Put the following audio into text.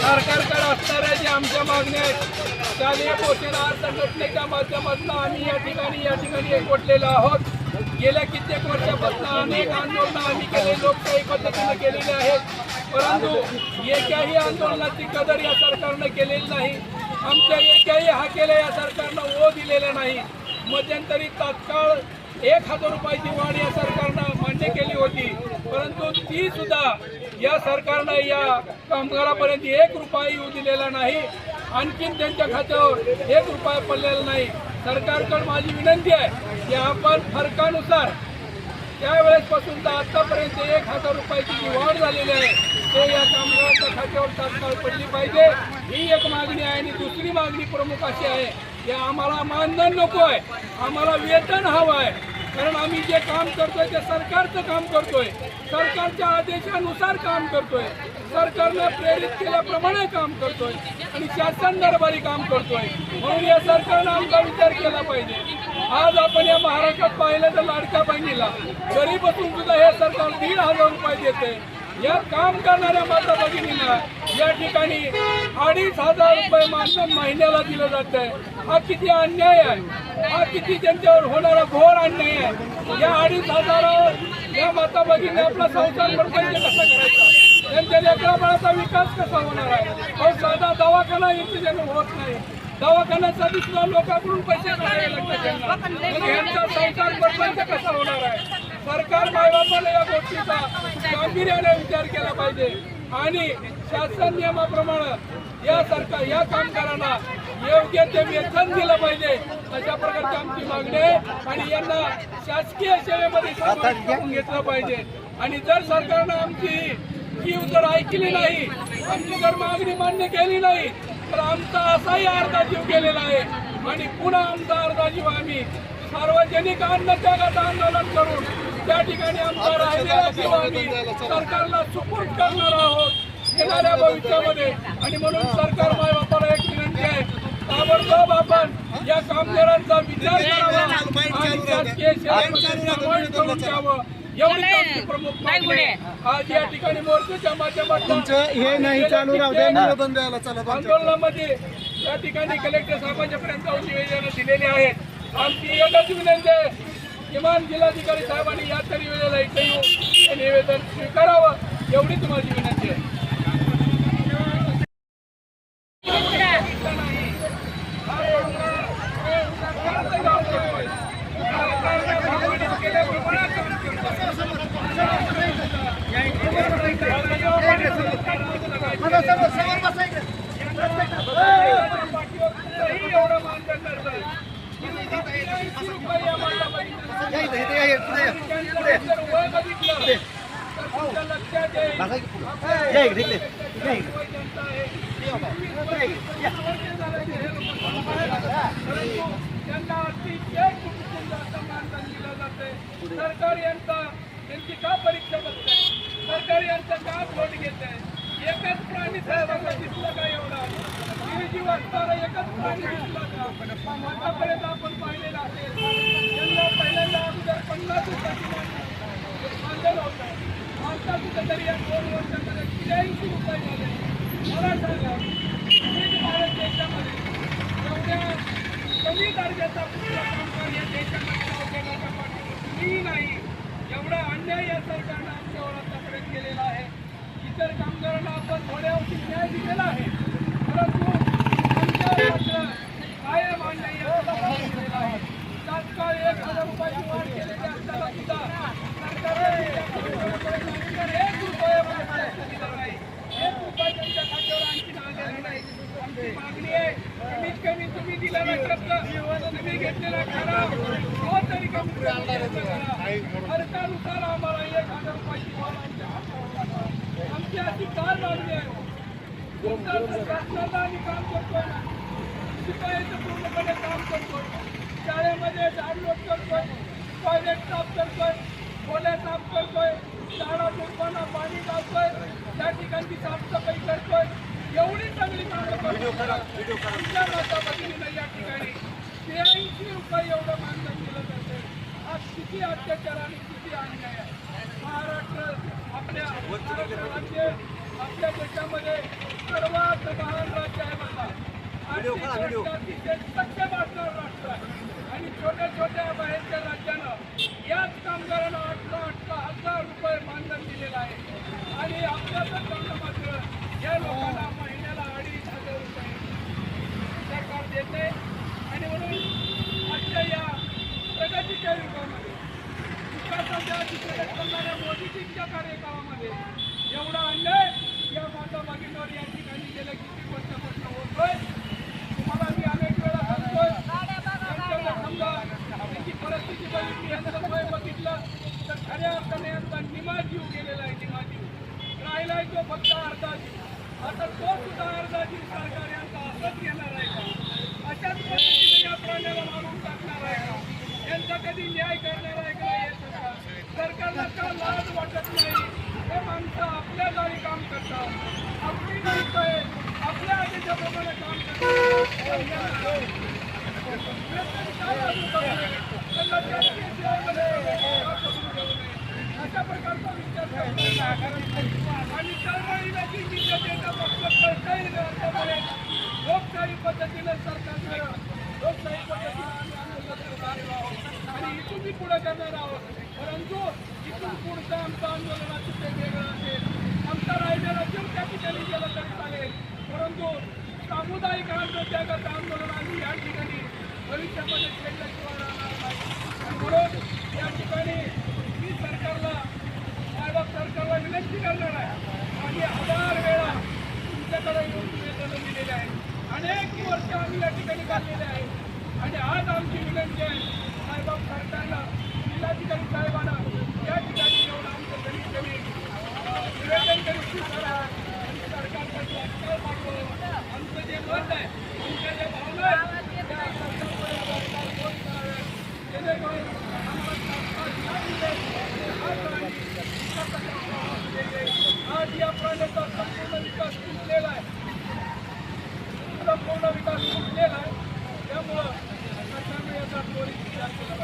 सरकारकडे असणाऱ्या ज्या आमच्या मागण्या आहेत शालेय पोषण आहार संघटनेच्या माध्यमातून आम्ही या ठिकाणी एकवटलेलो आहोत। गेल्या कित्येक वर्षापासून अनेक आंदोलनं आम्ही केले, लोकशाही पद्धतीने केलेली आहेत, परंतु एकाही आंदोलनाची कदर या सरकारनं केलेली नाही। आमच्या एकाही हाकेला या सरकारनं ओ दिलेला नाही। मध्यंतरी तात्काळ 1000 रुपयाची वाढ या सरकारनं मान्य केली होती, परंतु ती सुद्धा या सरकारनं या कामगारापर्यंत 1 रुपया येऊ दिलेला नाही। आणखीन त्यांच्या खात्यावर 1 रुपया पडलेला नाही। सरकारकडे माझी विनंती आहे की आपण फरकानुसार त्यावेळेसपासून तर आतापर्यंत 1000 रुपयाची जी वाढ झालेली आहे ते या कामगाराच्या खात्यावर तात्काळ पडली पाहिजे, ही एक मागणी आहे। आणि दुसरी मागणी प्रमुख अशी आहे की आम्हाला मानधन नको आहे, आम्हाला वेतन हवं आहे, कारण आम्ही जे काम करतोय ते सरकारचं काम करतोय, सरकारच्या आदेशानुसार काम करतोय, सरकारने प्रेरित केल्याप्रमाणे काम करतोय आणि शासन दरबारी काम करतोय। म्हणून या सरकारने आमचा विचार केला पाहिजे। आज आपण या महाराष्ट्रात पाहिलं तर लाडक्या बहिणीला घरी बसून सुद्धा हे सरकार 1500 रुपये देते। या काम करणाऱ्या माता भगिनींना या ठिकाणी 2500 रुपये मानधन महिन्याला दिलं जात आहे। हा किती अन्याय आहे, हा किती त्यांच्यावर होणारा घोर अन्याय आहे। या 2500 या माता भगिनी आपला संसार कसं करायचा, त्यांच्या लेकरा बाळाचा विकास कसा होणार आहे। तो साधा दवाखाना इथे त्यांना होत नाही, दवाखान्यासाठी सुद्धा लोकांकडून पैसे काढावे लागतात, यांचा संसार परपंच कसा होणार आहे। सरकार मायबापाला या गोष्टीचा गांभीर्याने विचार केला पाहिजे आणि शासन नियमाप्रमाणे या कामगारांना योग्य ते वेतन दिलं पाहिजे, अशा प्रकारची आमची मागणी आहे। आणि यांना शासकीय सेवेमध्ये समाविष्ट करून घेतलं पाहिजे। आणि जर सरकारनं आमची ही जर ऐकली नाही, आमची जर मागणी मान्य केली नाही, तर आमचा असाही अर्धा जीव गेलेला आहे आणि पुन्हा आमचा अर्धा जीव आम्ही सार्वजनिक अन्नत्यागाचं आंदोलन करून त्या ठिकाणी आमचा राहिलेला जीव आम्ही सरकारला सुपूर्द करणार आहोत येणाऱ्या भविष्यामध्ये। आणि म्हणून सरकार मायबापाला एक विनंती आहे, ताबडतोब आपण या कामगारांचा विचार करावा आणि शासकीय सेवेमध्ये समाविष्ट करून घ्यावं, एवढी आमची प्रमुख मागणी आहे। आज या ठिकाणी मोर्चाच्या माध्यमातून हे नाही चालू राहू द्या, निवेदन द्यायला चला आंदोलनामध्ये या ठिकाणी कलेक्टर साहेबांच्या पर्यंत निवेदन दिलेली आहेत। आमची एकच विनंती आहे, किमान जिल्हाधिकारी साहेबांनी या तरी वेळेला इथे येऊन हे निवेदन स्वीकारावं, एवढीच माझी विनंती आहे। सरकार यांची का परीक्षा बघते, सरकार यांचा का फोट घेते। एकच प्राणी साहेबांना दिसला का एवढा जीव असणारा एकच प्राणी दिसला का आतापर्यंत आपण पाहिलेला असेल। त्यांना पहिल्यांदा अगोदर 50 रुपयाची मानधन होतं, आता कुठेतरी या 2 वर्षामध्ये 83 रुपये झाले। मला सांगा, भारत देशामध्ये एवढ्या कमी दर्जाचा कुठला कामगार या देशामध्ये नोकरीच्या पाठीवर नाही, एवढा अन्याय या सरकारनं आमच्यावर आतापर्यंत केलेला आहे। इतर कामगारांना आपण थोड्या अंशी न्याय दिलेला आहे, परंतु आमच्यावर मात्र कायम अन्याय केलेला आहे। तात्काळ 1000 रुपयाची वाढ केलेली असताना सुद्धा सरकारने 1 रुपया दिला नाही, 1 रुपया त्यांच्या खात्यावर आणखी आलेला नाही। आमची मागणी आहे, कमीत कमी तुम्ही दिलेला खर्च, तुम्ही घेतलेला ठराव तो तरी कमी करा। खर्चानुसार आम्हाला 1000 रुपयाची वाढ आमच्या हातावर आमची अशी काय मागणी आहे। शासनाला आम्ही काम करतोय, शिपायाचं पूर्णपणे काम करतोय, शाळेमध्ये झाडलोट करतोय, टॉयलेट साफ करतोय, खोल्या साफ करतोय, झाडा झुडपांना पाणी लावतोय, त्या ठिकाणी साफसफाई करतोय, एवढी चांगली कामं करतोय। आमच्या माता भगिनींना या ठिकाणी 83 रुपये एवढं मानधन दिलं जाते। आज किती अत्याचार आणि किती अन्याय आहे। महाराष्ट्र आपल्या राज्य आपल्या देशामध्ये सर्वात अतिशय सक्षमाचं राष्ट्र आहे आणि छोट्या छोट्या बाहेरच्या राज्यानं याच कामगारांना 18,000 रुपये मानधन दिलेलं आहे आणि आपल्या सरकारनं मात्र या लोकांना महिन्याला 2,500 रुपये सरकार देते आणि म्हणून आजच्या या प्रगतीच्या युगामध्ये विकासाच्या दिशेने चालणाऱ्या मोदीजींच्या कार्यकाळामध्ये एवढा अन्याय या माता भगिनीवर या ठिकाणी गेल्या किती वर्षापासून होतोय. तुम्हाला मी अनेक वेळा सांगतोय समजा त्यांची परिस्थिती बघितली, यांचं वय बघितलं तर खऱ्या अर्थाने यांचा निमा जीव गेलेला आहे. निमा जीव राहिलाय तो फक्त अर्धा जीव. आता तो सुद्धा अर्धा जीव सरकार यांचा असंच घेणार आहे का? अशाच पद्धतीने या प्राण्याला मारून टाकणार आहे का? यांचा कधी न्याय करणार आहे का? हे सरकारला का लाज वाटत नाही? हे माणसं आपल्या जाळी काम करतात, आपली माणसं आहे, आपल्या आधीच्या प्रमाणे काम करतात. अशा प्रकारचा विचार आणि चळवळीला जी जनतेचा पक्ष कळता येईल त्यामुळे लोकशाही पद्धतीने सरकारकडे लोकशाही पद्धतीने आम्ही आंदोलन करणार आहोत आणि इथून बी पुढे करणार आहोत. परंतु इथून पुढचं आमचं आंदोलनाचं ते वेगळं असेल. आमचा राहिलेला जीव त्या ठिकाणी गेला तरी चालेल, परंतु सामुदायिक आत्मत्यागाचं आंदोलन आम्ही या ठिकाणी भविष्यामध्ये केल्याशिवाय राहणार नाही. आणि म्हणून या ठिकाणी मी सरकारला विनंती करणार आहे. आम्ही 1000 वेळा तुमच्याकडे येऊन निवेदनं दिलेले आहे. अनेक वर्ष आम्ही या ठिकाणी काढलेले आहे आणि आज आमची विनंती आहे साहेबाब सरकारला, जिल्हाधिकारी साहेबांना या ठिकाणी येऊन आमचं कमी निवेदन करून करा आणि सरकारसाठी अटकळ मागवं. आमचं जे मत आहे, आमच्या ज्या भावना आहेत त्या सरकारपर्यंत पोहोचवाव्या जेणेकरून आज या प्राण्याचा संपूर्ण विकास तुटलेला आहे. संपूर्ण विकास तुटलेला आहे. त्यामुळं सरकारने याचा त्वरित विचार केला